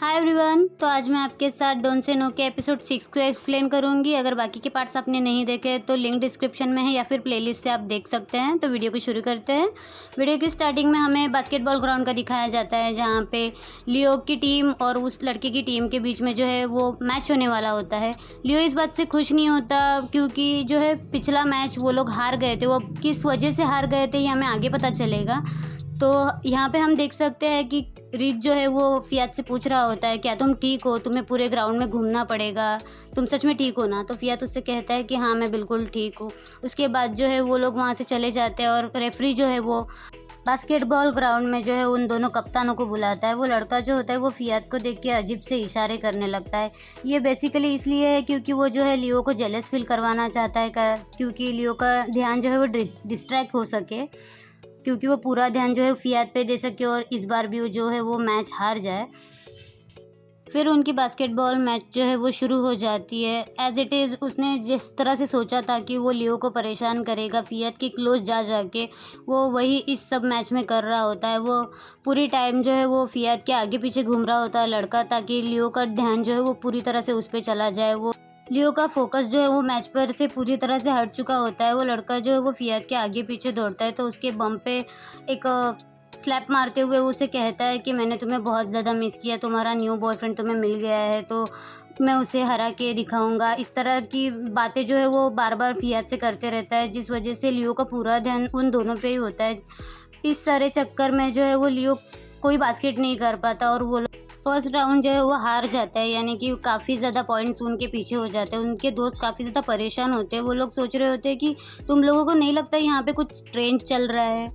Hi everyone. तो आज मैं आपके साथ डोंट से नो के एपिसोड 6 को एक्सप्लेन करूंगी। अगर बाकी के पार्ट्स आपने नहीं देखे तो लिंक डिस्क्रिप्शन में है या फिर प्लेलिस्ट से आप देख सकते हैं। तो वीडियो को शुरू करते हैं। वीडियो की स्टार्टिंग में हमें बास्केटबॉल ग्राउंड का दिखाया जाता है, जहाँ पे लियो की टीम और उस लड़के की टीम के बीच में जो है वो मैच होने वाला होता है। लियो इस बात से खुश नहीं होता क्योंकि जो है पिछला मैच वो लोग हार गए थे। वो किस वजह से हार गए थे ये हमें आगे पता चलेगा। तो यहाँ पे हम देख सकते हैं कि रिच जो है वो फियात से पूछ रहा होता है, क्या तुम ठीक हो? तुम्हें पूरे ग्राउंड में घूमना पड़ेगा, तुम सच में ठीक हो ना? तो फियात उससे कहता है कि हाँ मैं बिल्कुल ठीक हूँ। उसके बाद जो है वो लोग वहाँ से चले जाते हैं और रेफरी जो है वो बास्केटबॉल ग्राउंड में जो है उन दोनों कप्तानों को बुलाता है। वो लड़का जो होता है वो फियात को देख के अजीब से इशारे करने लगता है। ये बेसिकली इसलिए है क्योंकि वो जो है लियो को जेलस फील करवाना चाहता है, क्योंकि लियो का ध्यान जो है वो डिस्ट्रैक्ट हो सके, क्योंकि वो पूरा ध्यान जो है फियात पे दे सके और इस बार भी जो है वो मैच हार जाए। फिर उनकी बास्केटबॉल मैच जो है वो शुरू हो जाती है। एज इट इज़ उसने जिस तरह से सोचा था कि वो लियो को परेशान करेगा, फियात के क्लोज जा जाके वो वही इस सब मैच में कर रहा होता है। वो पूरी टाइम जो है वो फियात के आगे पीछे घूम रहा होता है लड़का, ताकि लियो का ध्यान जो है वो पूरी तरह से उस पर चला जाए। वो लियो का फोकस जो है वो मैच पर से पूरी तरह से हट चुका होता है। वो लड़का जो है वो फियात के आगे पीछे दौड़ता है तो उसके बम पे एक स्लैप मारते हुए उसे कहता है कि मैंने तुम्हें बहुत ज़्यादा मिस किया, तुम्हारा न्यू बॉयफ्रेंड तुम्हें मिल गया है तो मैं उसे हरा के दिखाऊंगा। इस तरह की बातें जो है वो बार बार फियात से करते रहता है, जिस वजह से लियो का पूरा ध्यान उन दोनों पे ही होता है। इस सारे चक्कर में जो है वो लियो कोई बास्केट नहीं कर पाता और वो फर्स्ट राउंड जो है वो हार जाता है, यानी कि काफ़ी ज़्यादा पॉइंट्स उनके पीछे हो जाते हैं। उनके दोस्त काफ़ी ज़्यादा परेशान होते हैं। वो लोग सोच रहे होते हैं कि तुम लोगों को नहीं लगता यहाँ पे कुछ स्ट्रेंज चल रहा है?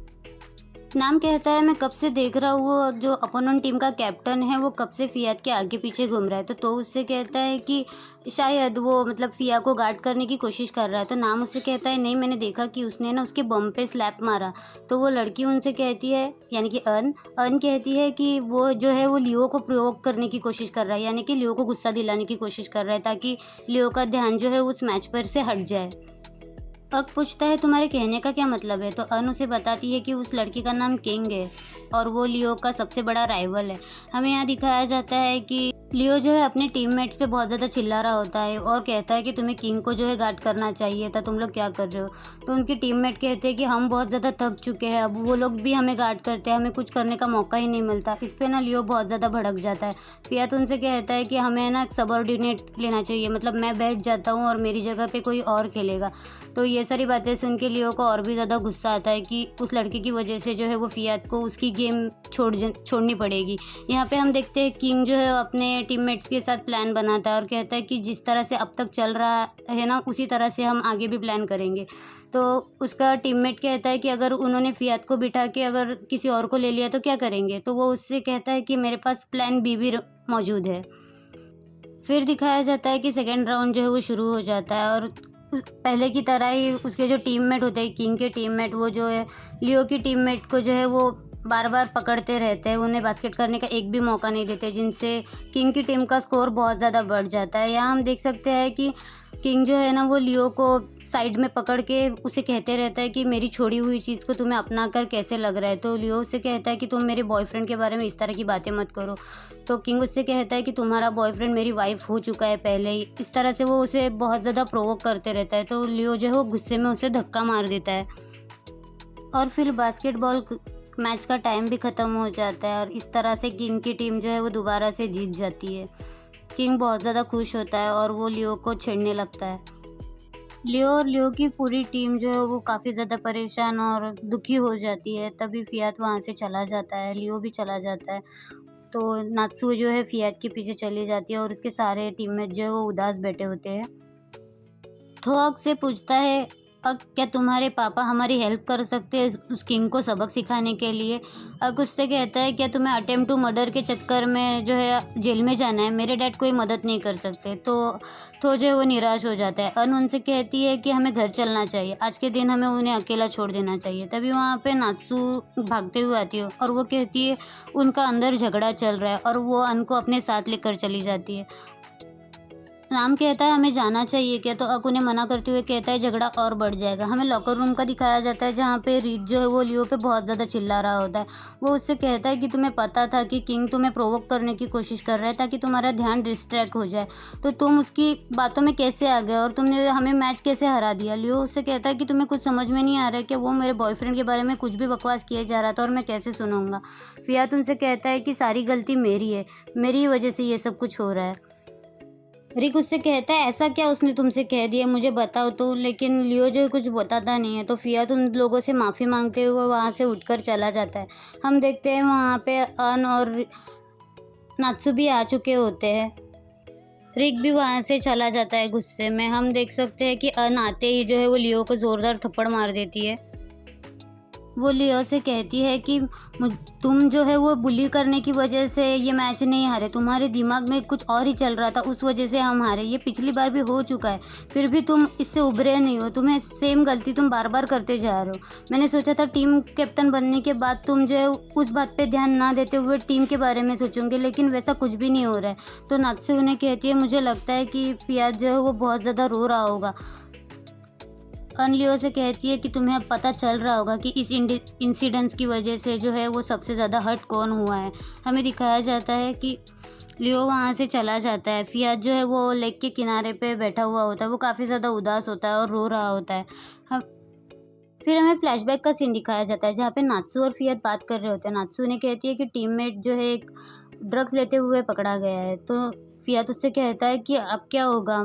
नाम कहता है मैं कब से देख रहा हूँ वो जो अपोनेंट टीम का कैप्टन है वो कब से फियात के आगे पीछे घूम रहा है। तो उससे कहता है कि शायद वो मतलब फिया को गार्ड करने की कोशिश कर रहा है। तो नाम उससे कहता है नहीं, मैंने देखा कि उसने ना उसके बम पे स्लैप मारा। तो वो लड़की उनसे कहती है, यानी कि अन कहती है कि वो जो है वो लियो को प्रोवोक करने की कोशिश कर रहा है, यानी कि लियो को गुस्सा दिलाने की कोशिश कर रहा है ताकि लियो का ध्यान जो है उस मैच पर से हट जाए। अक पूछता है तुम्हारे कहने का क्या मतलब है? तो अन उसे बताती है कि उस लड़की का नाम किंग है और वो लियो का सबसे बड़ा राइवल है। हमें यहाँ दिखाया जाता है कि लियो जो है अपने टीममेट्स पे बहुत ज़्यादा चिल्ला रहा होता है और कहता है कि तुम्हें किंग को जो है गार्ड करना चाहिए था, तुम लोग क्या कर रहे हो? तो उनके टीममेट कहते हैं कि हम बहुत ज़्यादा थक चुके हैं, अब वो लोग भी हमें गार्ड करते हैं, हमें कुछ करने का मौका ही नहीं मिलता। इस पर ना लियो बहुत ज़्यादा भड़क जाता है। फियात उनसे कहता है कि हमें ना सबऑर्डिनेट लेना चाहिए, मतलब मैं बैठ जाता हूँ और मेरी जगह पे कोई और खेलेगा। तो ये सारी बातें सुन के लियो को और भी ज़्यादा गुस्सा आता है कि उस लड़के की वजह से जो है वो फियात को उसकी गेम छोड़नी पड़ेगी। यहाँ पे हम देखते हैं किंग जो है अपने टीममेट्स के साथ प्लान बनाता है और कहता है कि जिस तरह से अब तक चल रहा है ना उसी तरह से हम आगे भी प्लान करेंगे। तो उसका टीममेट कहता है कि अगर उन्होंने फियात को बिठा के अगर किसी और को ले लिया तो क्या करेंगे? तो वो उससे कहता है कि मेरे पास प्लान बी भी मौजूद है। फिर दिखाया जाता है कि सेकेंड राउंड जो है वो शुरू हो जाता है और पहले की तरह ही उसके जो टीममेट होते हैं, किंग के टीममेट, वो जो है लियो की टीममेट को जो है वो बार बार पकड़ते रहते हैं, उन्हें बास्केट करने का एक भी मौका नहीं देते, जिनसे किंग की टीम का स्कोर बहुत ज़्यादा बढ़ जाता है। यहाँ हम देख सकते हैं कि किंग जो है ना वो लियो को साइड में पकड़ के उसे कहते रहता है कि मेरी छोड़ी हुई चीज़ को तुम्हें अपना कर कैसे लग रहा है? तो लियो उसे कहता है कि तुम मेरे बॉयफ्रेंड के बारे में इस तरह की बातें मत करो। तो किंग उससे कहता है कि तुम्हारा बॉयफ्रेंड मेरी वाइफ हो चुका है पहले ही। इस तरह से वो उसे बहुत ज़्यादा प्रोवोक करते रहता है। तो लियो जो है वो गुस्से में उसे धक्का मार देता है और फिर बास्केटबॉल मैच का टाइम भी ख़त्म हो जाता है और इस तरह से किंग की टीम जो है वो दोबारा से जीत जाती है। किंग बहुत ज़्यादा खुश होता है और वो लियो को छेड़ने लगता है। लियो और लियो की पूरी टीम जो है वो काफ़ी ज़्यादा परेशान और दुखी हो जाती है। तभी फियात वहाँ से चला जाता है, लियो भी चला जाता है। तो नात्सु जो है फियात के पीछे चली जाती है और उसके सारे टीममेट जो है वो उदास बैठे होते हैं। थोक से पूछता है अब क्या तुम्हारे पापा हमारी हेल्प कर सकते हैं उस किंग को सबक सिखाने के लिए? अक उससे कहता है क्या तुम्हें अटेम्प्ट टू मर्डर के चक्कर में जो है जेल में जाना है? मेरे डैड कोई मदद नहीं कर सकते। तो जो है वो निराश हो जाता है। अन उनसे कहती है कि हमें घर चलना चाहिए, आज के दिन हमें उन्हें अकेला छोड़ देना चाहिए। तभी वहाँ पे नात्सु भागते हुए आती है और वो कहती है उनका अंदर झगड़ा चल रहा है और वो अन को अपने साथ लेकर चली जाती है। नाम कहता है हमें जाना चाहिए क्या, तो अक उन्हें मना करते हुए कहता है झगड़ा और बढ़ जाएगा। हमें लॉकर रूम का दिखाया जाता है जहाँ पे रिक जो है वो लियो पे बहुत ज़्यादा चिल्ला रहा होता है। वो उससे कहता है कि तुम्हें पता था कि किंग तुम्हें प्रोवोक करने की कोशिश कर रहा है ताकि तुम्हारा ध्यान डिस्ट्रैक्ट हो जाए, तो तुम उसकी बातों में कैसे आ गए और तुमने हमें मैच कैसे हरा दिया। लियो उससे कहता है कि तुम्हें कुछ समझ में नहीं आ रहा है कि वो मेरे बॉयफ्रेंड के बारे में कुछ भी बकवास किया जा रहा था और मैं कैसे सुनूंगा। फियात उनसे कहता है कि सारी गलती मेरी है, मेरी ही वजह से ये सब कुछ हो रहा है। रिक उससे कहता है ऐसा क्या उसने तुमसे कह दिया, मुझे बताओ तो। लेकिन लियो जो है कुछ बताता नहीं है, तो फियात उन लोगों से माफ़ी मांगते हुए वहाँ से उठकर चला जाता है। हम देखते हैं वहाँ पे अन और नात्सु भी आ चुके होते हैं। रिक भी वहाँ से चला जाता है गुस्से में। हम देख सकते हैं कि अन आते ही जो है वो लियो को ज़ोरदार थप्पड़ मार देती है। वो लियो से कहती है कि तुम जो है वो बुली करने की वजह से ये मैच नहीं हारे, तुम्हारे दिमाग में कुछ और ही चल रहा था, उस वजह से हम हारे। ये पिछली बार भी हो चुका है, फिर भी तुम इससे उभरे नहीं हो, तुम्हें सेम गलती तुम बार बार करते जा रहे हो। मैंने सोचा था टीम कैप्टन बनने के बाद तुम जो है उस बात पे ध्यान ना देते हुए टीम के बारे में सोचोगे, लेकिन वैसा कुछ भी नहीं हो रहा है। तो नात्सु उन्हें कहती है मुझे लगता है कि फियात जो है वो बहुत ज़्यादा रो रहा होगा। अन लियो से कहती है कि तुम्हें अब पता चल रहा होगा कि इस इंसिडेंट्स की वजह से जो है वो सबसे ज़्यादा हर्ट कौन हुआ है। हमें दिखाया जाता है कि लियो वहाँ से चला जाता है। फियात जो है वो लेक के किनारे पे बैठा हुआ होता है, वो काफ़ी ज़्यादा उदास होता है और रो रहा होता है। हम फिर हमें फ्लैशबैक का सीन दिखाया जाता है जहाँ पे नात्सु और फियात बात कर रहे होते हैं। नात्सु ने कहती है कि टीममेट जो है एक ड्रग्स लेते हुए पकड़ा गया है, तो फियात उससे कहता है कि अब क्या होगा,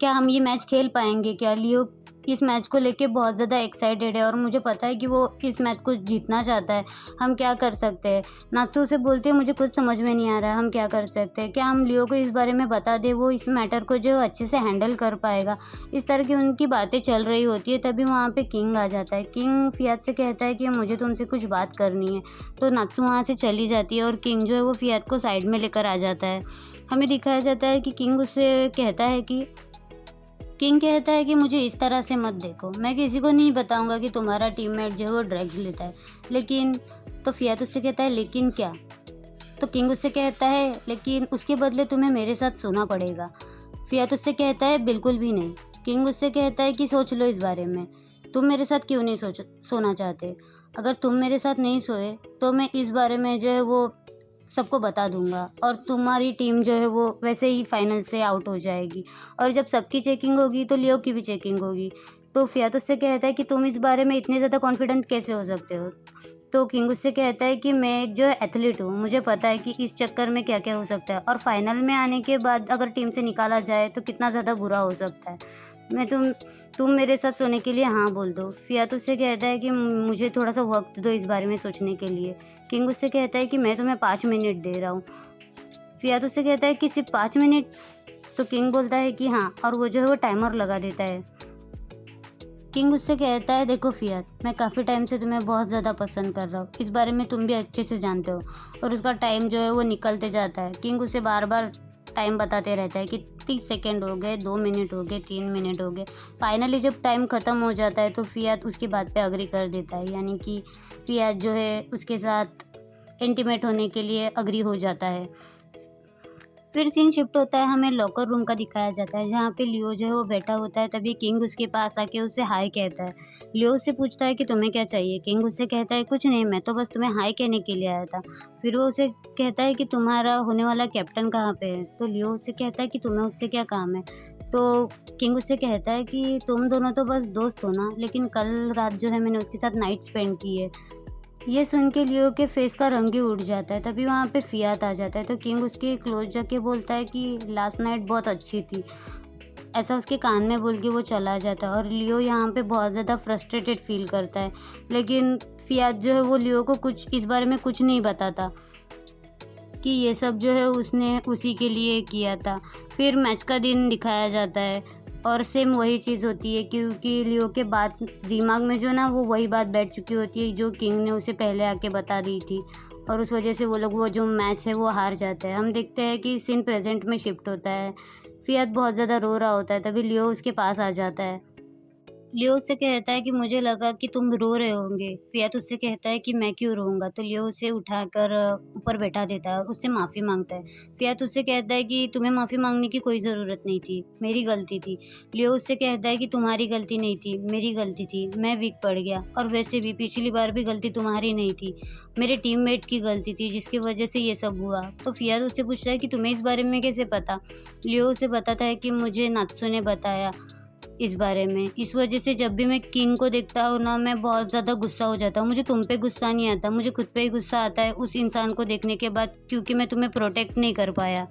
क्या हम ये मैच खेल पाएंगे क्या। लियो इस मैच को लेके बहुत ज़्यादा एक्साइटेड है और मुझे पता है कि वो इस मैच को जीतना चाहता है, हम क्या कर सकते हैं। नात्सु से बोलते हैं मुझे कुछ समझ में नहीं आ रहा है, हम क्या कर सकते हैं, क्या हम लियो को इस बारे में बता दें, वो इस मैटर को जो अच्छे से हैंडल कर पाएगा। इस तरह की उनकी बातें चल रही होती है, तभी वहाँ पे किंग आ जाता है। किंग फियात से कहता है कि मुझे तुमसे कुछ बात करनी है, तो नात्सु वहाँ से चली जाती है और किंग जो है वो फियात को साइड में लेकर आ जाता है। हमें दिखाया जाता है कि किंग कहता है कि मुझे इस तरह से मत देखो, मैं किसी को नहीं बताऊंगा कि तुम्हारा टीममेट जो है वो ड्रग्स लेता है, लेकिन तो फियात उससे कहता है लेकिन क्या। तो किंग उससे कहता है लेकिन उसके बदले तुम्हें मेरे साथ सोना पड़ेगा। फियात उससे कहता है बिल्कुल भी नहीं। किंग उससे कहता है कि सोच लो इस बारे में, तुम मेरे साथ क्यों नहीं सोना चाहते। अगर तुम मेरे साथ नहीं सोए तो मैं इस बारे में जो है वो सबको बता दूंगा और तुम्हारी टीम जो है वो वैसे ही फाइनल से आउट हो जाएगी, और जब सबकी चेकिंग होगी तो लियो की भी चेकिंग होगी। तो फियात उससे कहता है कि तुम इस बारे में इतने ज़्यादा कॉन्फिडेंट कैसे हो सकते हो। तो किंग उससे कहता है कि मैं एक जो है एथलीट हूँ, मुझे पता है कि इस चक्कर में क्या क्या हो सकता है, और फाइनल में आने के बाद अगर टीम से निकाला जाए तो कितना ज़्यादा बुरा हो सकता है। मैं तुम मेरे साथ सोने के लिए हाँ बोल दो। फियात उससे कहता है कि मुझे थोड़ा सा वक्त दो इस बारे में सोचने के लिए। किंग उससे कहता है कि मैं तुम्हें 5 मिनट दे रहा हूँ। फियात उससे कहता है कि सिर्फ 5 मिनट। तो किंग बोलता है कि हाँ, और वो जो है वो टाइमर लगा देता है। किंग उससे कहता है देखो फियात, मैं काफ़ी टाइम से तुम्हें बहुत ज़्यादा पसंद कर रहा हूँ, इस बारे में तुम भी अच्छे से जानते हो, और उसका टाइम जो है वो निकलते जाता है। किंग उसे बार बार टाइम बताते रहता है कि 30 सेकेंड हो गए, 2 मिनट हो गए, 3 मिनट हो गए। फाइनली जब टाइम ख़त्म हो जाता है तो फियात उसकी बात पे अग्री कर देता है, यानी कि फियात जो है उसके साथ इंटीमेट होने के लिए अग्री हो जाता है। फिर सीन शिफ्ट होता है, हमें लॉकर रूम का दिखाया जाता है जहाँ पे लियो जो है वो बैठा होता है। तभी किंग उसके पास आके उसे हाय कहता है। लियो उससे पूछता है कि तुम्हें क्या चाहिए। किंग उससे कहता है कुछ नहीं, मैं तो बस तुम्हें हाय कहने के लिए आया था। फिर वो उसे कहता है कि तुम्हारा होने वाला कैप्टन कहाँ पे है। तो लियो उससे कहता है कि तुम्हें उससे क्या काम है। तो किंग उससे कहता है कि तुम दोनों तो बस दोस्त हो ना, लेकिन कल रात जो है मैंने उसके साथ नाइट स्पेंड की है। ये सुन के लियो के फेस का रंग ही उड़ जाता है। तभी वहाँ पे फियात आ जाता है, तो किंग उसके क्लोज जाके बोलता है कि लास्ट नाइट बहुत अच्छी थी, ऐसा उसके कान में बोल के वो चला जाता है। और लियो यहाँ पे बहुत ज़्यादा फ्रस्ट्रेटेड फील करता है, लेकिन फियात जो है वो लियो को कुछ इस बारे में कुछ नहीं बताता कि ये सब जो है उसने उसी के लिए किया था। फिर मैच का दिन दिखाया जाता है और सेम वही चीज़ होती है, क्योंकि लियो के बात दिमाग में जो ना वो वही बात बैठ चुकी होती है जो किंग ने उसे पहले आके बता दी थी, और उस वजह से वो लोग वो जो मैच है वो हार जाते हैं। हम देखते हैं कि सीन प्रेजेंट में शिफ्ट होता है। फियात बहुत ज़्यादा रो रहा होता है, तभी लियो उसके पास आ जाता है। लियो उससे कहता है कि मुझे लगा कि तुम रो रहे होंगे। फियात उससे कहता है कि मैं क्यों रोऊँगा? तो लियो उसे उठाकर ऊपर बैठा देता है और उससे माफ़ी माँगता है। फियात उससे कहता है कि तुम्हें माफ़ी माँगने की कोई ज़रूरत नहीं थी, मेरी गलती थी। लियो उससे कहता है कि तुम्हारी गलती नहीं थी, मेरी गलती थी, मैं वीक पड़ गया और वैसे भी पिछली बार भी गलती तुम्हारी नहीं थी, मेरे टीममेट की गलती थी जिसकी वजह से ये सब हुआ। तो फियात उससे पूछता है कि तुम्हें इस बारे में कैसे पता? लियो उसे बताता है कि मुझे नात्सू ने बताया इस बारे में। इस वजह से जब भी मैं किंग को देखता हूँ ना, मैं बहुत ज़्यादा गुस्सा हो जाता हूँ। मुझे तुम पे गुस्सा नहीं आता, मुझे खुद पे ही गुस्सा आता है उस इंसान को देखने के बाद, क्योंकि मैं तुम्हें प्रोटेक्ट नहीं कर पाया।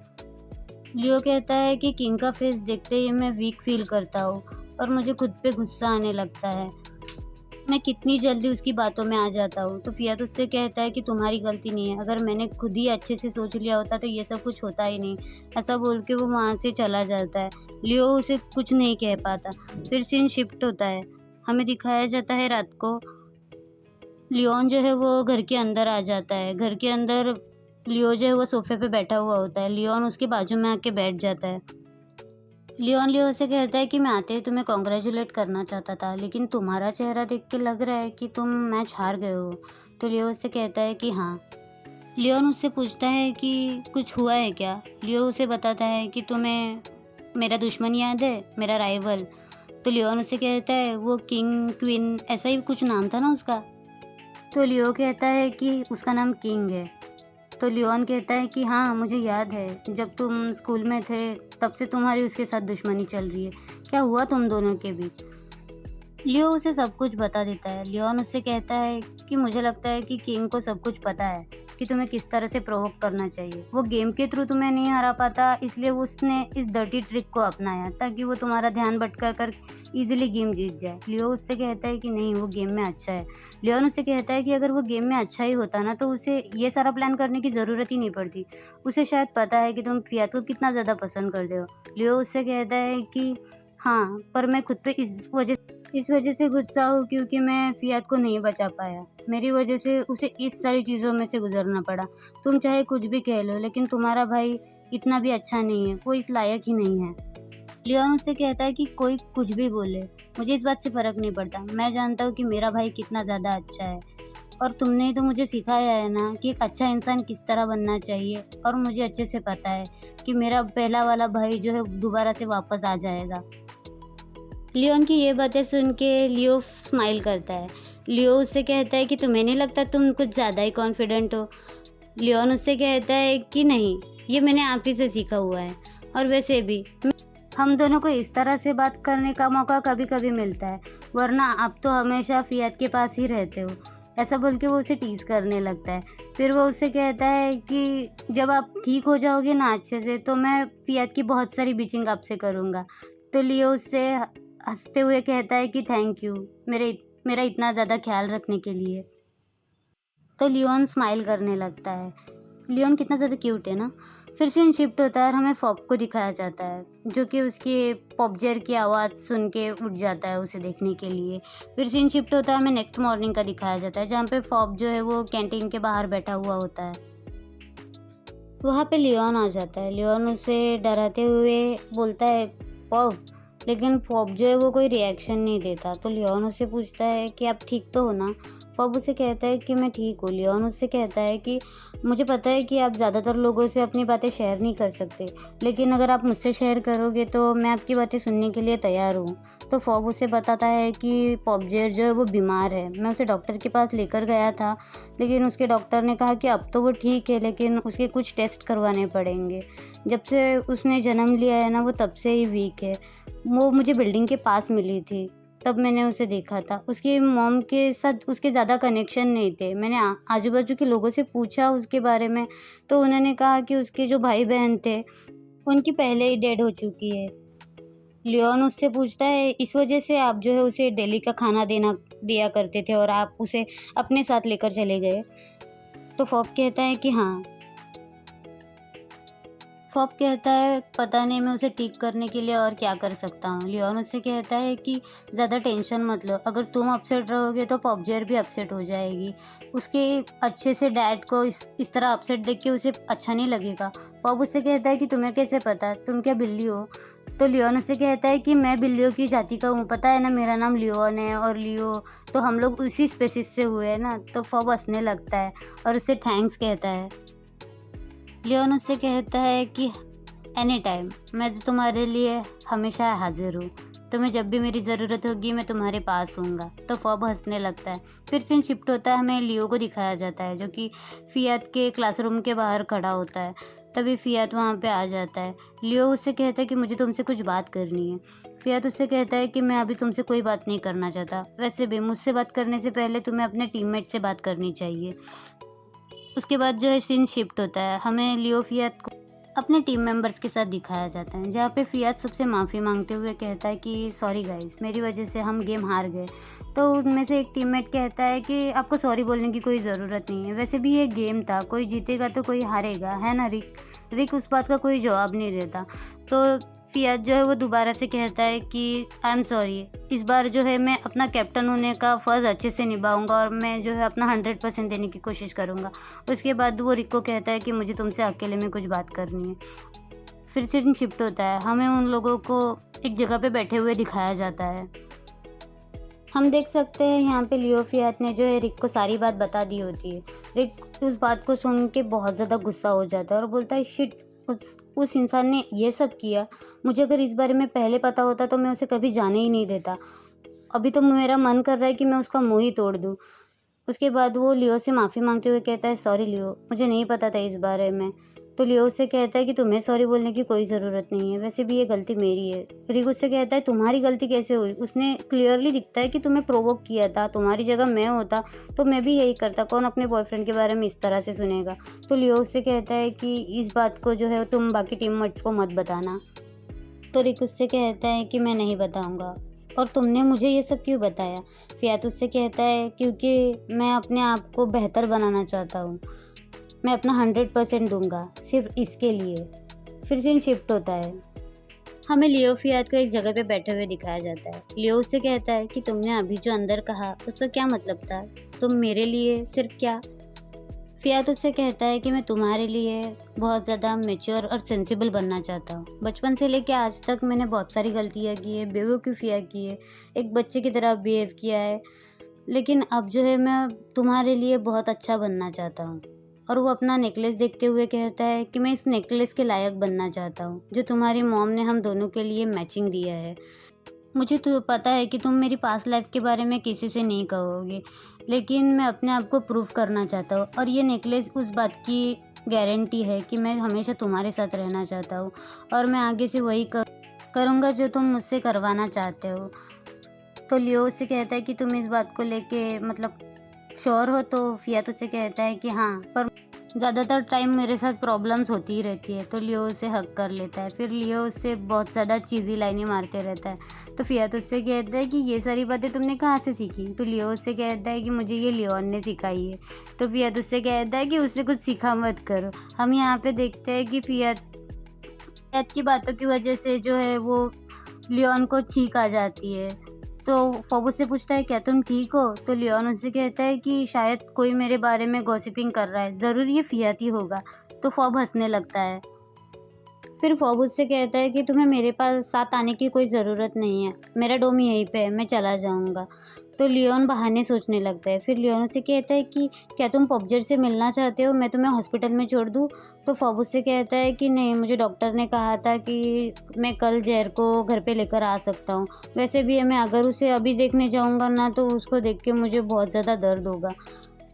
लियो कहता है कि किंग का फेस देखते ही मैं वीक फील करता हूँ और मुझे खुद पे गुस्सा आने लगता है। मैं कितनी जल्दी उसकी बातों में आ जाता हूँ। तो फियात उससे कहता है कि तुम्हारी गलती नहीं है, अगर मैंने खुद ही अच्छे से सोच लिया होता तो ये सब कुछ होता ही नहीं। ऐसा बोल के वो वहाँ से चला जाता है। लियो उसे कुछ नहीं कह पाता। फिर सीन शिफ्ट होता है, हमें दिखाया जाता है रात को। लियोन जो है वो घर के अंदर आ जाता है। घर के अंदर लियो जो है वो सोफे पे बैठा हुआ होता है। लियोन उसके बाजू में आके बैठ जाता है। लियोन लियो से कहता है कि मैं आते ही तुम्हें कॉन्ग्रेचुलेट करना चाहता था, लेकिन तुम्हारा चेहरा देख के लग रहा है कि तुम मैच हार गए हो। तो लियो उससे कहता है कि हाँ। लियोन उससे पूछता है कि कुछ हुआ है क्या? लियो उसे बताता है कि तुम्हें मेरा दुश्मन याद है, मेरा राइवल। तो लियोन उससे कहता है वो किंग क्वीन ऐसा ही कुछ नाम था ना उसका। तो लियो कहता है कि उसका नाम किंग है। तो लियोन कहता है कि हाँ मुझे याद है, जब तुम स्कूल में थे तब से तुम्हारी उसके साथ दुश्मनी चल रही है। क्या हुआ तुम दोनों के बीच? लियो उसे सब कुछ बता देता है। लियोन उससे कहता है कि मुझे लगता है कि किंग को सब कुछ पता है कि तुम्हें किस तरह से प्रोवोक करना चाहिए। वो गेम के थ्रू तुम्हें नहीं हरा पाता, इसलिए उसने इस डर्टी ट्रिक को अपनाया ताकि वो तुम्हारा ध्यान भटका कर इजीली गेम जीत जाए। लियो उससे कहता है कि नहीं, वो गेम में अच्छा है। लियोन उससे कहता है कि अगर वो गेम में अच्छा ही होता ना तो उसे ये सारा प्लान करने की ज़रूरत ही नहीं पड़ती। उसे शायद पता है कि तुम फियात को कितना ज़्यादा पसंद करते हो। लियो उससे कहता है कि हाँ, पर मैं खुद पे इस वजह से गुस्सा हूँ क्योंकि मैं फियात को नहीं बचा पाया। मेरी वजह से उसे इस सारी चीज़ों में से गुजरना पड़ा। तुम चाहे कुछ भी कह लो, लेकिन तुम्हारा भाई इतना भी अच्छा नहीं है, वो इस लायक ही नहीं है। लियोन उससे कहता है कि कोई कुछ भी बोले, मुझे इस बात से फ़र्क नहीं पड़ता। मैं जानता हूँ कि मेरा भाई कितना ज़्यादा अच्छा है और तुमने ही तो मुझे सिखाया है ना कि एक अच्छा इंसान किस तरह बनना चाहिए, और मुझे अच्छे से पता है कि मेरा पहला वाला भाई जो है दोबारा से वापस आ जाएगा। लियोन की ये बातें सुन के लियो स्माइल करता है। लियो उससे कहता है कि तुम्हें नहीं लगता तुम कुछ ज़्यादा ही कॉन्फिडेंट हो? लियोन उससे कहता है कि नहीं, ये मैंने आप ही से सीखा हुआ है, और वैसे भी हम दोनों को इस तरह से बात करने का मौका कभी-कभी मिलता है, वरना आप तो हमेशा फियात के पास ही रहते हो। ऐसा बोल के वो उसे टीज़ करने लगता है। फिर वो उससे कहता है कि जब आप ठीक हो जाओगे ना अच्छे से, तो मैं फियात की बहुत सारी बिचिंग आपसे करूँगा। तो लियो उससे हँसते हुए कहता है कि थैंक यू मेरा इतना ज़्यादा ख़्याल रखने के लिए। तो लियोन स्माइल करने लगता है। लियोन कितना ज़्यादा क्यूट है ना। फिर सीन शिफ्ट होता है और हमें फॉब को दिखाया जाता है, जो कि उसकी पॉपजेर की आवाज़ सुन के उठ जाता है उसे देखने के लिए। फिर सीन शिफ्ट होता है, हमें नेक्स्ट मॉर्निंग का दिखाया जाता है, जहाँ पे फॉब जो है वो कैंटीन के बाहर बैठा हुआ होता है। वहाँ पे लियोन आ जाता है। लियोन उसे डराते हुए बोलता है फॉब, लेकिन फॉब जो है वो कोई रिएक्शन नहीं देता। तो लियोन उससे पूछता है कि आप ठीक तो हो ना? फॉब उसे कहता है कि मैं ठीक हूँ। लियोन उससे कहता है कि मुझे पता है कि आप ज़्यादातर लोगों से अपनी बातें शेयर नहीं कर सकते, लेकिन अगर आप मुझसे शेयर करोगे तो मैं आपकी बातें सुनने के लिए तैयार हूँ। तो फॉब उसे बताता है कि पॉपजेर जो है वो बीमार है। मैं उसे डॉक्टर के पास लेकर गया था, लेकिन उसके डॉक्टर ने कहा कि अब तो वो ठीक है, लेकिन उसके कुछ टेस्ट करवाने पड़ेंगे। जब से उसने जन्म लिया है ना, वो तब से ही वीक है। वो मुझे बिल्डिंग के पास मिली थी, तब मैंने उसे देखा था। उसकी मॉम के साथ उसके ज़्यादा कनेक्शन नहीं थे। मैंने आजू बाजू के लोगों से पूछा उसके बारे में, तो उन्होंने कहा कि उसके जो भाई बहन थे उनकी पहले ही डेड हो चुकी है। लियोन उससे पूछता है इस वजह से आप जो है उसे डेली का खाना दिया करते थे और आप उसे अपने साथ लेकर चले गए? तो फॉब कहता है कि हाँ। फॉब कहता है पता नहीं, मैं उसे ठीक करने के लिए और क्या कर सकता हूँ। लियोन उससे कहता है कि ज़्यादा टेंशन मत लो, अगर तुम अपसेट रहोगे तो पॉपजेर भी अपसेट हो जाएगी। उसके अच्छे से डैड को इस तरह अपसेट देख के उसे अच्छा नहीं लगेगा। फॉब उससे कहता है कि तुम्हें कैसे पता, तुम क्या बिल्ली हो? तो लियोन उससे कहता है कि मैं बिल्लियों की जाति का हूँ, पता है ना, मेरा नाम लियोन है और लियो तो हम लोग उसी स्पेसिस से हुए हैं ना। तो फॉब हंसने लगता है और उससे थैंक्स कहता है। लियोन उससे कहता है कि एनी टाइम, मैं तो तुम्हारे लिए हमेशा हाजिर हूँ, तुम्हें जब भी मेरी ज़रूरत होगी मैं तुम्हारे पास हूँगा। तो फॉब हंसने लगता है। फिर सीन शिफ्ट होता है, हमें लियो को दिखाया जाता है जो कि फियात के क्लासरूम के बाहर खड़ा होता है। तभी फियात वहाँ पे आ जाता है। लियो उससे कहता है कि मुझे तुमसे कुछ बात करनी है। फियात उससे कहता है कि मैं अभी तुमसे कोई बात नहीं करना चाहता, वैसे भी मुझसे बात करने से पहले तुम्हें अपने टीममेट से बात करनी चाहिए। उसके बाद जो है सीन शिफ्ट होता है, हमें लियो फियात को अपने टीम मेंबर्स के साथ दिखाया जाता है, जहाँ पे फियात सबसे माफ़ी मांगते हुए कहता है कि सॉरी गाइस, मेरी वजह से हम गेम हार गए। तो उनमें से एक टीममेट कहता है कि आपको सॉरी बोलने की कोई ज़रूरत नहीं है, वैसे भी ये गेम था, कोई जीतेगा तो कोई हारेगा, है ना रिक। रिक उस बात का कोई जवाब नहीं देता। तो फियात जो है वो दोबारा से कहता है कि आई एम सॉरी, इस बार जो है मैं अपना कैप्टन होने का फ़र्ज़ अच्छे से निभाऊंगा और मैं जो है अपना 100% देने की कोशिश करूंगा। उसके बाद वो रिक को कहता है कि मुझे तुमसे अकेले में कुछ बात करनी है। फिर सीन शिफ्ट होता है, हमें उन लोगों को एक जगह पे बैठे हुए दिखाया जाता है। हम देख सकते हैं यहाँ पे लियो फियात ने जो है रिक को सारी बात बता दी होती है। रिक उस बात को सुन के बहुत ज़्यादा गुस्सा हो जाता है और बोलता है शिट, उस इंसान ने ये सब किया, मुझे अगर इस बारे में पहले पता होता तो मैं उसे कभी जाने ही नहीं देता। अभी तो मेरा मन कर रहा है कि मैं उसका मुँह ही तोड़ दूँ। उसके बाद वो लियो से माफ़ी मांगते हुए कहता है सॉरी लियो, मुझे नहीं पता था इस बारे में। तो लियो उससे कहता है कि तुम्हें सॉरी बोलने की कोई ज़रूरत नहीं है, वैसे भी ये गलती मेरी है। रिक उससे कहता है तुम्हारी गलती कैसे हुई, उसने क्लियरली दिखता है कि तुम्हें प्रोवोक किया था, तुम्हारी जगह मैं होता तो मैं भी यही करता, कौन अपने बॉयफ्रेंड के बारे में इस तरह से सुनेगा। तो लियो उससे कहता है कि इस बात को जो है तुम बाकी टीममेट्स को मत बताना। तो रिक उससे कहता है कि मैं नहीं बताऊंगा, और तुमने मुझे ये सब क्यों बताया। फियात उससे कहता है क्योंकि मैं अपने आप को बेहतर बनाना चाहता हूँ, मैं अपना 100% दूंगा सिर्फ इसके लिए। फिर सीन शिफ्ट होता है, हमें लियो फियात को एक जगह पे बैठे हुए दिखाया जाता है। लियो उससे कहता है कि तुमने अभी जो अंदर कहा उसका क्या मतलब था, तुम मेरे लिए सिर्फ क्या। फियात उससे कहता है कि मैं तुम्हारे लिए बहुत ज़्यादा मैच्योर और सेंसिबल बनना चाहता हूँ। बचपन से लेकर आज तक मैंने बहुत सारी गलतियाँ की है, बेवकूफ़ियाँ की है, एक बच्चे की तरह बिहेव किया है, लेकिन अब जो है मैं तुम्हारे लिए बहुत अच्छा बनना चाहता हूँ। और वो अपना नेकलेस देखते हुए कहता है कि मैं इस नेकलेस के लायक बनना चाहता हूँ जो तुम्हारी मॉम ने हम दोनों के लिए मैचिंग दिया है। मुझे तो पता है कि तुम मेरी पास्ट लाइफ के बारे में किसी से नहीं कहोगे, लेकिन मैं अपने आप को प्रूव करना चाहता हूँ और ये नेकलेस उस बात की गारंटी है कि मैं हमेशा तुम्हारे साथ रहना चाहता हूँ और मैं आगे से वही करूँगा जो तुम मुझसे करवाना चाहते हो। तो लियो उससे कहता है कि तुम इस बात को लेके मतलब श्योर हो। तो फियात उससे कहता है कि हाँ, पर ज़्यादातर टाइम मेरे साथ प्रॉब्लम्स होती ही रहती है। तो लियो उसे हक कर लेता है। फिर लियो उससे बहुत ज़्यादा चीज़ी लाइनें मारते रहता है। तो फियात उससे कहता है कि ये सारी बातें तुमने कहाँ से सीखी। तो लियो उससे कहता है कि मुझे ये लियोन ने सिखाई है। तो फियात उससे कहता है कि उससे कुछ सीखा मत करो। हम यहाँ पे देखते हैं कि फियात की बातों की वजह से जो है वो लियोन को छींक आ जाती है। तो फॉब उससे पूछता है क्या तुम ठीक हो। तो लियोन उससे कहता है कि शायद कोई मेरे बारे में गॉसिपिंग कर रहा है, ज़रूर ये फियात ही होगा। तो फॉब हंसने लगता है। फिर फॉब उससे कहता है कि तुम्हें मेरे पास साथ आने की कोई ज़रूरत नहीं है, मेरा डोम यहीं पे है, मैं चला जाऊँगा। तो लियोन बहाने सोचने लगता है। फिर लियोन उससे कहता है कि क्या तुम पॉपजेट से मिलना चाहते हो, मैं तुम्हें हॉस्पिटल में छोड़ दूँ। तो फॉब उससे कहता है कि नहीं, मुझे डॉक्टर ने कहा था कि मैं कल जहर को घर पे लेकर आ सकता हूँ, वैसे भी मैं अगर उसे अभी देखने जाऊँगा ना तो उसको देख के मुझे बहुत ज़्यादा दर्द होगा।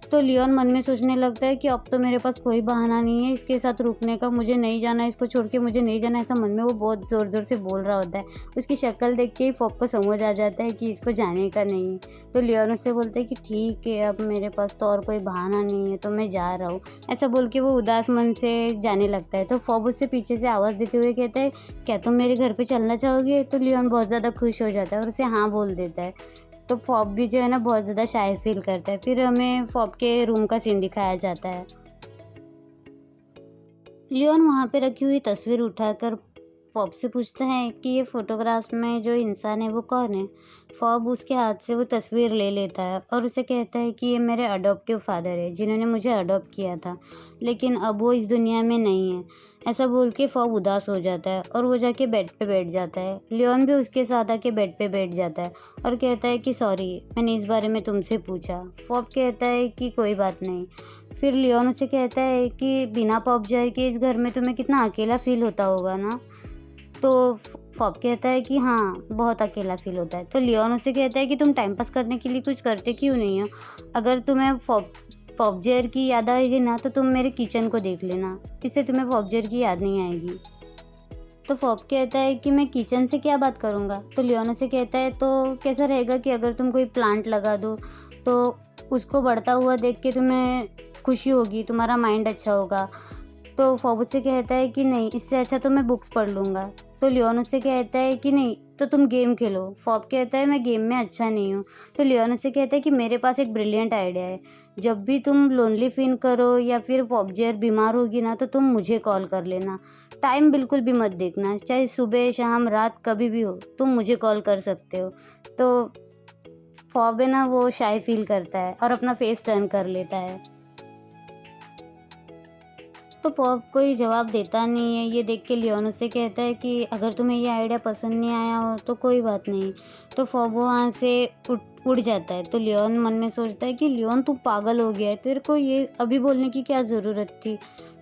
तो लियोन मन में सोचने लगता है कि अब तो मेरे पास कोई बहाना नहीं है इसके साथ रुकने का, मुझे नहीं जाना, इसको छोड़ के मुझे नहीं जाना, ऐसा मन में वो बहुत ज़ोर ज़ोर से बोल रहा होता है। उसकी शक्ल देख के ही फॉब को समझ आ जाता है कि इसको जाने का नहीं है। तो लियोन उससे बोलता है कि ठीक है, अब मेरे पास तो और कोई बहाना नहीं है तो मैं जा रहा हूँ। ऐसा बोल के वो उदास मन से जाने लगता है। तो फॉब उससे पीछे से आवाज़ देते हुए कहता है क्या तुम मेरे घर पर चलना चाहोगे। तो लियोन बहुत ज़्यादा खुश हो जाता है और उसे हाँ बोल देता है। तो फॉब भी जो है ना बहुत ज़्यादा शाय फील करता है। फिर हमें फॉब के रूम का सीन दिखाया जाता है। लियोन वहाँ पे रखी हुई तस्वीर उठाकर फॉब से पूछता है कि ये फ़ोटोग्राफ्स में जो इंसान है वो कौन है। फॉब उसके हाथ से वो तस्वीर ले लेता है और उसे कहता है कि ये मेरे अडॉप्टिव फादर है जिन्होंने मुझे अडॉप्ट किया था, लेकिन अब वो इस दुनिया में नहीं है। ऐसा बोल के फॉब उदास हो जाता है और वो जाके बेड पे बैठ जाता है। लियोन भी उसके साथ आके बेड पे बैठ जाता है और कहता है कि सॉरी, मैंने इस बारे में तुमसे पूछा। फॉब कहता है कि कोई बात नहीं। फिर लियोन उसे कहता है कि बिना पॉप जॉय के इस घर में तुम्हें कितना अकेला फील होता होगा ना। तो फॉब कहता है कि हाँ, बहुत अकेला फील होता है। तो लियोन उसे कहता है कि तुम टाइम पास करने के लिए कुछ करते क्यों नहीं हो? अगर तुम्हें पॉपजेयर की याद आएगी ना तो तुम मेरे किचन को देख लेना, इससे तुम्हें पॉपजेयर की याद नहीं आएगी। तो फॉब कहता है कि मैं किचन से क्या बात करूँगा? तो लियोन उसे कहता है तो कैसा रहेगा कि अगर तुम कोई प्लांट लगा दो तो उसको बढ़ता हुआ देख के तुम्हें खुशी होगी, तुम्हारा माइंड अच्छा होगा। तो फॉब उससे कहता है कि नहीं, इससे अच्छा तो मैं बुक्स पढ़ लूँगा। तो लियोन उससे कहता है कि नहीं, तो तुम गेम खेलो। फॉब कहता है मैं गेम में अच्छा नहीं हूँ। तो लियोन उससे कहता है कि मेरे पास एक ब्रिलियंट आइडिया है। जब भी तुम लोनली फील करो या फिर पॉपजेयर बीमार होगी ना तो तुम मुझे कॉल कर लेना। टाइम बिल्कुल भी मत देखना, चाहे सुबह शाम रात कभी भी हो, तुम मुझे कॉल कर सकते हो। तो फॉब है ना, वो शाय फील करता है और अपना फेस टर्न कर लेता है। तो फॉब कोई जवाब देता नहीं है। ये देख के लियोन उससे कहता है कि अगर तुम्हें ये आइडिया पसंद नहीं आया हो तो कोई बात नहीं। तो फॉब वहाँ से उड़ जाता है। तो लियोन मन में सोचता है कि लियोन तू पागल हो गया है, तेरे को ये अभी बोलने की क्या ज़रूरत थी?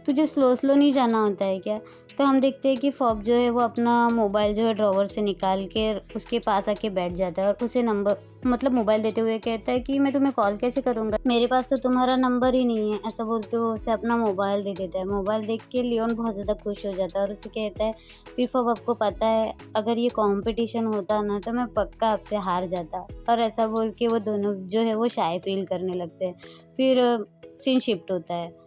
तुझे स्लो स्लो नहीं जाना होता है क्या? तो हम देखते हैं कि फॉब जो है वो अपना मोबाइल जो है ड्रॉवर से निकाल के उसके पास आके बैठ जाता है और उसे नंबर मतलब मोबाइल देते हुए कहता है कि मैं तुम्हें कॉल कैसे करूँगा, मेरे पास तो तुम्हारा नंबर ही नहीं है। ऐसा बोलते हुए उसे अपना मोबाइल दे देता है। मोबाइल देख के लियोन बहुत ज़्यादा खुश हो जाता है और उसे कहता है फिर फॉब आपको पता है अगर ये कंपटीशन होता ना तो मैं पक्का आपसे हार जाता। और ऐसा बोल के वो दोनों जो है वो शाय फील करने लगते हैं। फिर सीन शिफ्ट होता है।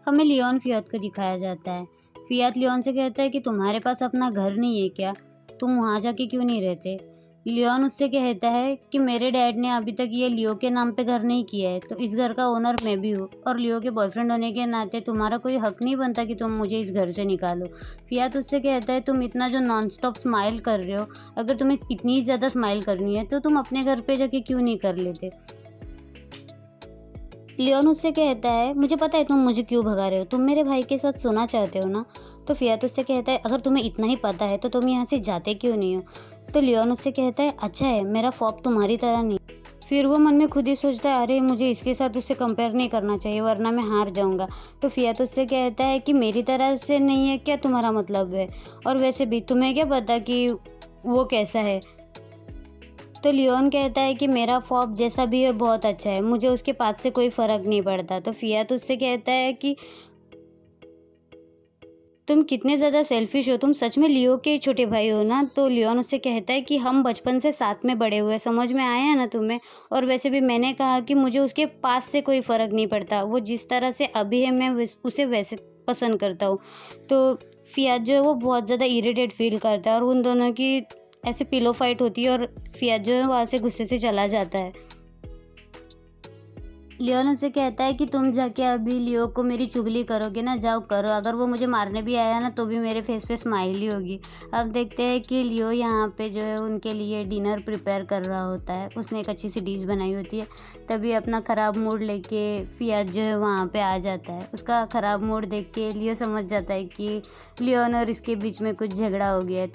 हमें लियोन फियात को दिखाया जाता है। फियात लियोन से कहता है कि तुम्हारे पास अपना घर नहीं है क्या? तुम वहाँ जाके क्यों नहीं रहते? लियोन उससे कहता है कि मेरे डैड ने अभी तक ये लियो के नाम पे घर नहीं किया है, तो इस घर का ओनर मैं भी हूँ और लियो के बॉयफ्रेंड होने के नाते तुम्हारा कोई हक नहीं बनता कि तुम मुझे इस घर से निकालो। फियात उससे कहता है तुम इतना जो नॉन स्टॉप स्माइल कर रहे हो, अगर तुम्हें इतनी ज़्यादा स्माइल करनी है तो तुम अपने घर पे जाके क्यों नहीं कर लेते? लियोन उससे कहता है मुझे पता है तुम मुझे क्यों भगा रहे हो, तुम मेरे भाई के साथ सोना चाहते हो ना। तो फियात उससे कहता है अगर तुम्हें इतना ही पता है तो तुम यहाँ से जाते क्यों नहीं हो? तो लियोन उससे कहता है अच्छा है, मेरा फॉप तुम्हारी तरह नहीं। फिर वो मन में खुद ही सोचता है अरे मुझे इसके साथ उससे कंपेयर नहीं करना चाहिए वरना मैं हार जाऊंगा। तो फियात उससे कहता है कि मेरी तरह से नहीं है क्या तुम्हारा मतलब है, और वैसे भी तुम्हें क्या पता कि वो कैसा है? तो लियोन कहता है कि मेरा फॉप जैसा भी है बहुत अच्छा है, मुझे उसके पास से कोई फ़र्क नहीं पड़ता। तो फियात उससे कहता है कि तुम कितने ज़्यादा सेल्फिश हो, तुम सच में लियो के छोटे भाई हो ना? तो लियोन उससे कहता है कि हम बचपन से साथ में बड़े हुए, समझ में आया ना तुम्हें? और वैसे भी मैंने कहा कि मुझे उसके पास से कोई फ़र्क नहीं पड़ता, वो जिस तरह से अभी है मैं उसे वैसे पसंद करता हूँ। तो फियात जो है वो बहुत ज़्यादा इरिटेट फील करता है और उन दोनों की ऐसे पिलो फाइट होती है और फियात जो है वहाँ से गुस्से से चला जाता है। लियोन उसे कहता है कि तुम जाके अभी लियो को मेरी चुगली करोगे ना, जाओ करो, अगर वो मुझे मारने भी आया ना तो भी मेरे फेस पे स्माइल ही होगी। अब देखते हैं कि लियो यहाँ पे जो है उनके लिए डिनर प्रिपेयर कर रहा होता है, उसने एक अच्छी सी डिश बनाई होती है। तभी अपना ख़राब मूड लेके फियात जो है वहाँ पे आ जाता है। उसका ख़राब मूड देख के लियो समझ जाता है कि लियोन और इसके बीच में कुछ झगड़ा हो गया है।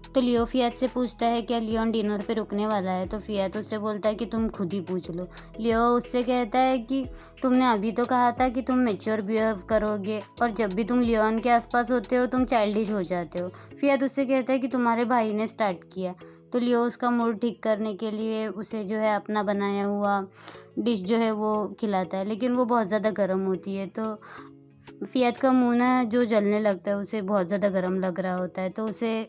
तो लियो फियात से पूछता है क्या लियोन डिनर पे रुकने वाला है? तो फियात उससे बोलता है कि तुम खुद ही पूछ लो। लियो उससे कहता है कि तुमने अभी तो कहा था कि तुम मैच्योर बिहेव करोगे और जब भी तुम लियोन के आसपास होते हो तुम चाइल्डिश हो जाते हो। फियात उससे कहता है कि तुम्हारे भाई ने स्टार्ट किया। तो लियो उसका मूड ठीक करने के लिए उसे जो है अपना बनाया हुआ डिश जो है वो खिलाता है, लेकिन वो बहुत ज़्यादा गर्म होती है। तो फियात का मुँह ना जो जलने लगता है, उसे बहुत ज़्यादा गर्म लग रहा होता है। तो उसे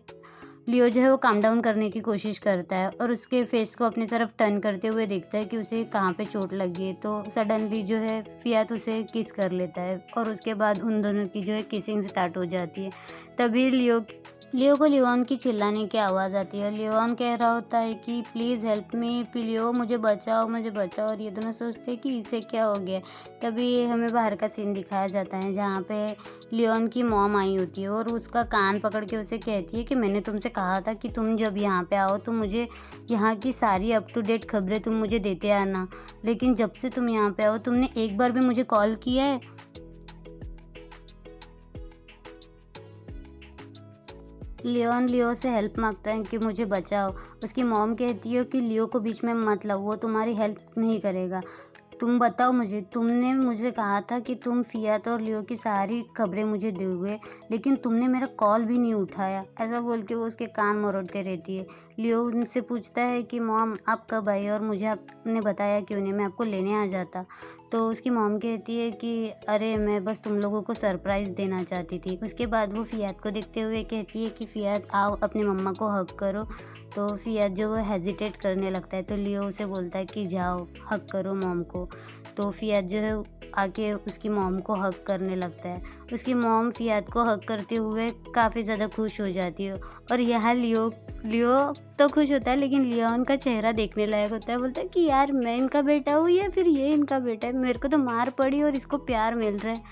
लियो जो है वो काम डाउन करने की कोशिश करता है और उसके फेस को अपनी तरफ टर्न करते हुए देखता है कि उसे कहाँ पे चोट लगी है। तो सडनली जो है फियात उसे किस कर लेता है और उसके बाद उन दोनों की जो है किसिंग स्टार्ट हो जाती है। तभी लियो को लियोन की चिल्लाने की आवाज़ आती है। लियोन कह रहा होता है कि प्लीज़ हेल्प मी, लियो मुझे बचाओ मुझे बचाओ, और ये दोनों सोचते हैं कि इसे क्या हो गया। तभी हमें बाहर का सीन दिखाया जाता है जहाँ पे लियोन की मॉम आई होती है और उसका कान पकड़ के उसे कहती है कि मैंने तुमसे कहा था कि तुम जब यहाँ पे आओ तो मुझे यहाँ की सारी अप टू डेट खबरें तुम मुझे देते आना, लेकिन जब से तुम यहाँ पे आओ तुमने एक बार भी मुझे कॉल किया है? लियोन लियो से हेल्प मांगता है कि मुझे बचाओ। उसकी मॉम कहती है कि लियो को बीच में मत लाओ, वो तुम्हारी हेल्प नहीं करेगा। तुम बताओ मुझे, तुमने मुझे कहा था कि तुम फियात और लियो की सारी खबरें मुझे दोगे, लेकिन तुमने मेरा कॉल भी नहीं उठाया। ऐसा बोल के वो उसके कान मरोड़ते रहती है। लियो उनसे पूछता है कि मॉम आप कब आई और मुझे आपने बताया क्यों नहीं, मैं आपको लेने आ जाता। तो उसकी मॉम कहती है कि अरे मैं बस तुम लोगों को सरप्राइज़ देना चाहती थी। उसके बाद वो फियात को देखते हुए कहती है कि फियात आओ अपनी मम्मा को हग करो। तो फियात जो वो हेजिटेट करने लगता है, तो लियो उसे बोलता है कि जाओ हग करो मॉम को। तो फियात जो है आके उसकी मॉम को हग करने लगता है। उसकी मॉम फियात को हग करते हुए काफ़ी ज़्यादा खुश हो जाती है। और यहाँ लियो लियो तो खुश होता है, लेकिन लियोन का चेहरा देखने लायक होता है। बोलता है कि यार मैं इनका बेटा हूँ या फिर ये इनका बेटा है, मेरे को तो मार पड़ी और इसको प्यार मिल रहा है।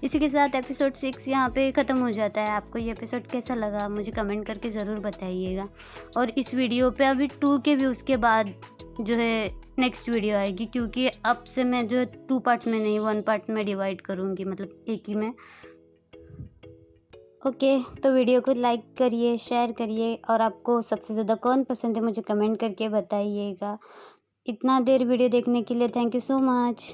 इसी के साथ एपिसोड 6 यहाँ पे ख़त्म हो जाता है। आपको ये एपिसोड कैसा लगा मुझे कमेंट करके ज़रूर बताइएगा। और इस वीडियो पे अभी 2 के व्यूज़ के बाद जो है नेक्स्ट वीडियो आएगी, क्योंकि अब से मैं जो है 2 पार्ट्स में नहीं 1 पार्ट में डिवाइड करूँगी, मतलब एक ही में। ओके, तो वीडियो को लाइक करिए, शेयर करिए, और आपको सबसे ज़्यादा कौन पसंद है मुझे कमेंट करके बताइएगा। इतना देर वीडियो देखने के लिए थैंक यू सो मच।